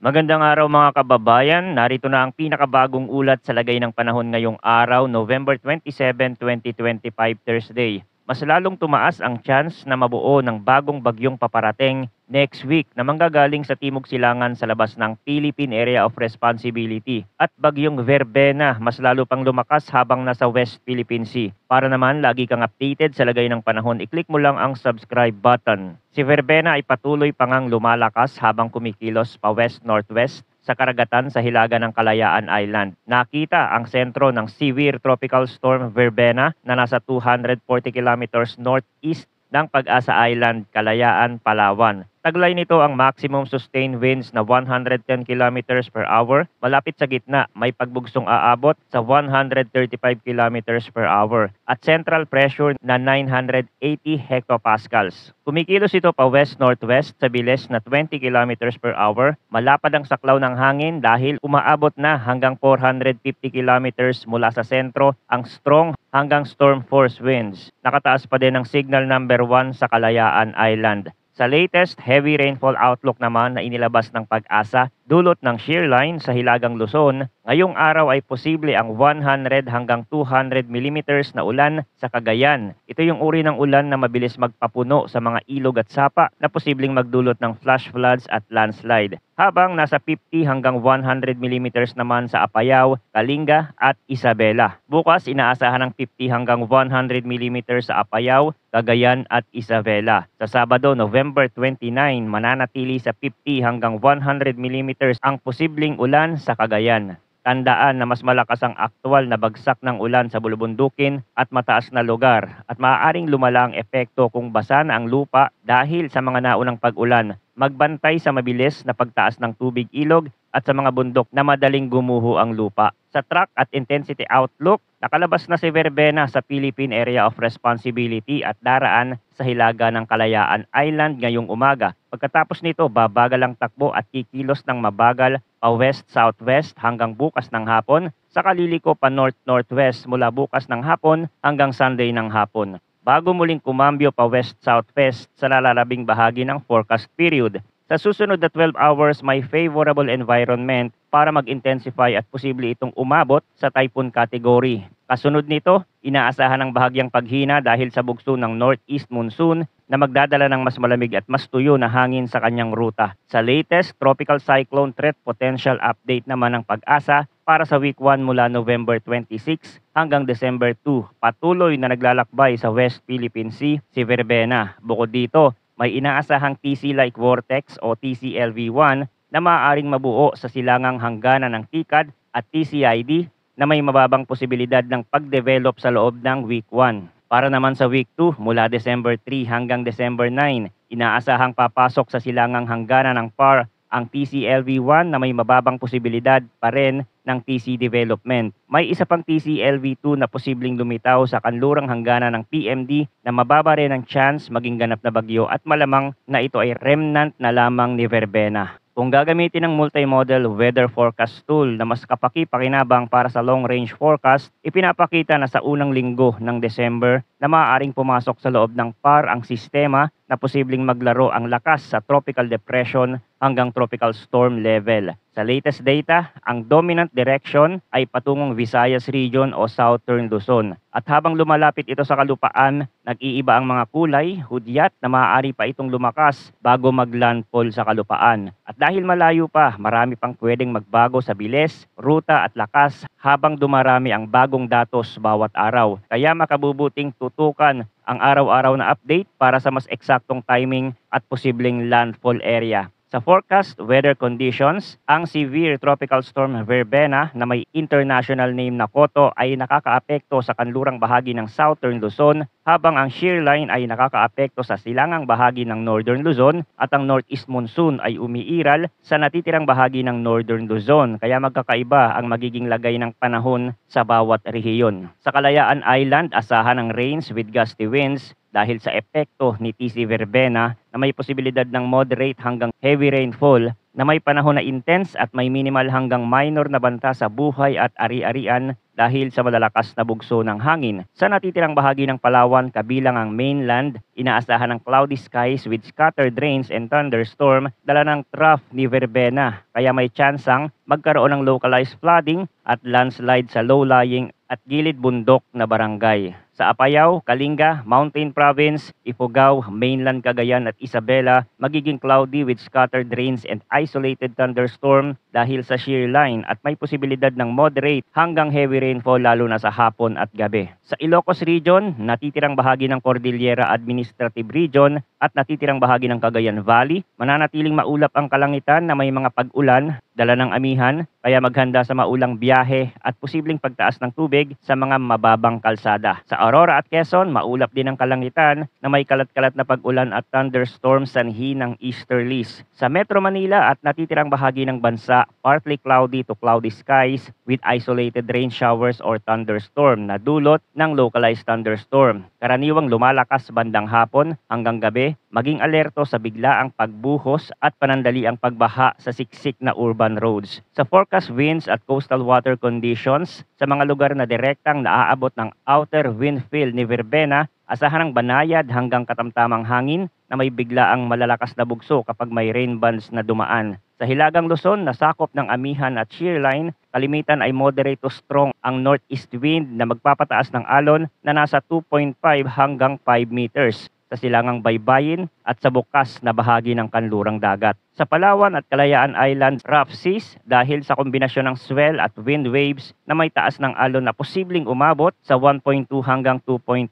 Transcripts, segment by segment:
Magandang araw mga kababayan. Narito na ang pinakabagong ulat sa lagay ng panahon ngayong araw, November 27, 2025, Thursday. Mas lalong tumaas ang chance na mabuo ng bagong bagyong paparating next week na manggagaling sa Timog Silangan sa labas ng Philippine Area of Responsibility. At bagyong Verbena mas lalo pang lumakas habang nasa West Philippine Sea. Para naman lagi kang updated sa lagay ng panahon, i-click mo lang ang subscribe button. Si Verbena ay patuloy pang ang lumalakas habang kumikilos pa west-northwest sa karagatan sa hilaga ng Kalayaan Island. Nakita ang sentro ng severe tropical storm Verbena na nasa 240 kilometers northeast ng Pag-asa Island, Kalayaan, Palawan. Taglay nito ang maximum sustained winds na 110 kilometers per hour. Malapit sa gitna, may pagbugsong aabot sa 135 kilometers per hour at central pressure na 980 hectopascals. Kumikilos ito pa west-northwest sa bilis na 20 kilometers per hour. Malapad ang saklaw ng hangin dahil umaabot na hanggang 450 kilometers mula sa sentro ang strong hanggang storm force winds. Nakataas pa din ang signal number 1 sa Kalayaan Island. Sa latest heavy rainfall outlook naman na inilabas ng Pag-asa, dulot ng shear line sa Hilagang Luzon, ngayong araw ay posible ang 100 hanggang 200 millimeters na ulan sa Cagayan. Ito yung uri ng ulan na mabilis magpapuno sa mga ilog at sapa na posibleng magdulot ng flash floods at landslide. Habang nasa 50 hanggang 100 millimeters naman sa Apayao, Kalinga at Isabela. Bukas inaasahan ng 50 hanggang 100 millimeters sa Apayao, Cagayan at Isabela. Sa Sabado, November 29, mananatili sa 50 hanggang 100 millimeters ang posibleng ulan sa Cagayan. Tandaan na mas malakas ang aktwal na bagsak ng ulan sa bulubundukin at mataas na lugar at maaaring lumala ang epekto kung basa na ang lupa dahil sa mga naunang pag-ulan. Magbantay sa mabilis na pagtaas ng tubig ilog at sa mga bundok na madaling gumuho ang lupa. Sa track at intensity outlook, nakalabas na si Verbena sa Philippine Area of Responsibility at daraan sa hilaga ng Kalayaan Island ngayong umaga. Pagkatapos nito, babagal ang takbo at kikilos ng mabagal pa west-southwest hanggang bukas ng hapon, saka liliko pa north-northwest mula bukas ng hapon hanggang Sunday ng hapon, bago muling kumambyo pa west-southwest sa lalalabing bahagi ng forecast period. Sa susunod na 12 hours, may favorable environment para mag-intensify at posible itong umabot sa typhoon category. Kasunod nito, inaasahan ang bahagyang paghina dahil sa bugso ng northeast monsoon na magdadala ng mas malamig at mas tuyo na hangin sa kanyang ruta. Sa latest tropical cyclone threat potential update naman ng Pag-asa para sa week 1 mula November 26 hanggang December 2, patuloy na naglalakbay sa West Philippine Sea si Verbena. Bukod dito, may inaasahang TC-like vortex o TCLV1 na maaaring mabuo sa silangang hangganan ng TICAD at TCID na may mababang posibilidad ng pag-develop sa loob ng week 1. Para naman sa week 2, mula December 3 hanggang December 9, inaasahang papasok sa silangang hangganan ng PAR ang TCLV1 na may mababang posibilidad pa rin ng TC development. May isa pang TCLV2 na posibleng lumitaw sa kanlurang hangganan ng PMD na mababa rin ang chance maging ganap na bagyo at malamang na ito ay remnant na lamang ni Verbena. Kung gagamitin ng multi-model weather forecast tool na mas kapaki-pakinabang para sa long-range forecast, ipinapakita na sa unang linggo ng December na maaaring pumasok sa loob ng PAR ang sistema na posibleng maglaro ang lakas sa tropical depression hanggang tropical storm level. Sa latest data, ang dominant direction ay patungong Visayas region o Southern Luzon. At habang lumalapit ito sa kalupaan, nag-iiba ang mga kulay, hudyat na maaari pa itong lumakas bago maglandfall sa kalupaan. At dahil malayo pa, marami pang pwedeng magbago sa bilis, ruta at lakas habang dumarami ang bagong datos bawat araw. Kaya makabubuting tutukan ang araw-araw na update para sa mas eksaktong timing at posibleng landfall area. Sa forecast weather conditions, ang severe tropical storm Verbena na may international name na Koto ay nakakaapekto sa kanlurang bahagi ng Southern Luzon, habang ang shear line ay nakakaapekto sa silangang bahagi ng Northern Luzon at ang northeast monsoon ay umiiral sa natitirang bahagi ng Northern Luzon, kaya magkakaiba ang magiging lagay ng panahon sa bawat rehiyon. Sa Kalayaan Island, asahan ang rains with gusty winds dahil sa epekto ni TC Verbena na may posibilidad ng moderate hanggang heavy rainfall na may panahon na intense at may minimal hanggang minor na banta sa buhay at ari-arian dahil sa malalakas na bugso ng hangin. Sa natitirang bahagi ng Palawan kabilang ang mainland, inaasahan ng cloudy skies with scattered rains and thunderstorm dala ng trough ni verbena, kaya may tsansang magkaroon ng localized flooding at landslide sa low-lying at gilid bundok na barangay. Sa Apayao, Kalinga, Mountain Province, Ifugao, Mainland Cagayan at Isabela, magiging cloudy with scattered rains and isolated thunderstorm dahil sa shear line at may posibilidad ng moderate hanggang heavy rainfall lalo na sa hapon at gabi. Sa Ilocos Region, natitirang bahagi ng Cordillera Administrative Region at natitirang bahagi ng Cagayan Valley, mananatiling maulap ang kalangitan na may mga pag-ulan, dala ng amihan, kaya maghanda sa maulang biyahe at posibleng pagtaas ng tubig sa mga mababang kalsada. Sa Aurora at Quezon, maulap din ang kalangitan na may kalat-kalat na pag-ulan at thunderstorm sanhi ng easterlies. Sa Metro Manila at natitirang bahagi ng bansa, partly cloudy to cloudy skies with isolated rain showers or thunderstorm na dulot ng localized thunderstorm. Karaniwang lumalakas bandang hapon hanggang gabi, maging alerto sa biglaang pagbuhos at panandaliang pagbaha sa siksik na urban roads. Sa forecast winds at coastal water conditions, sa mga lugar na direktang naaabot ng outer wind field ni verbena, asahan ng banayad hanggang katamtamang hangin na may biglaang malalakas na bugso kapag may rain bands na dumaan. Sa Hilagang Luzon, na sakop ng amihan at shear line, kalimitan ay moderate to strong ang northeast wind na magpapataas ng alon na nasa 2.5 hanggang 5 meters sa silangang baybayin at sa bukas na bahagi ng kanlurang dagat. Sa Palawan at Kalayaan Islands, rough seas dahil sa kombinasyon ng swell at wind waves na may taas ng alon na posibleng umabot sa 1.2 hanggang 2.8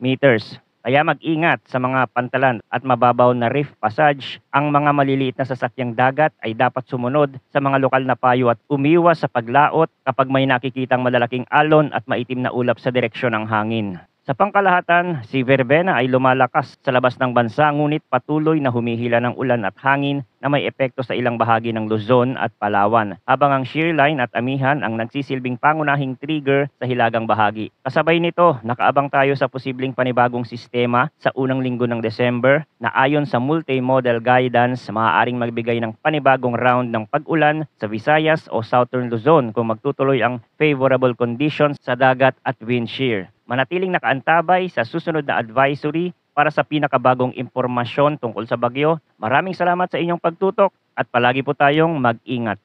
meters. Kaya mag-ingat sa mga pantalan at mababaw na reef passage. Ang mga maliliit na sasakyang dagat ay dapat sumunod sa mga lokal na payo at umiwas sa paglaot kapag may nakikitang malalaking alon at maitim na ulap sa direksyon ng hangin. Sa pangkalahatan, si verbena ay lumalakas sa labas ng bansa ngunit patuloy na humihila ng ulan at hangin na may epekto sa ilang bahagi ng Luzon at Palawan, habang ang shear line at amihan ang nagsisilbing pangunahing trigger sa hilagang bahagi. Kasabay nito, nakaabang tayo sa posibleng panibagong sistema sa unang linggo ng December na ayon sa multi-model guidance, maaaring magbigay ng panibagong round ng pag-ulan sa Visayas o Southern Luzon kung magtutuloy ang favorable conditions sa dagat at wind shear. Manatiling nakaantabay sa susunod na advisory para sa pinakabagong impormasyon tungkol sa bagyo. Maraming salamat sa inyong pagtutok at palagi po tayong mag-ingat.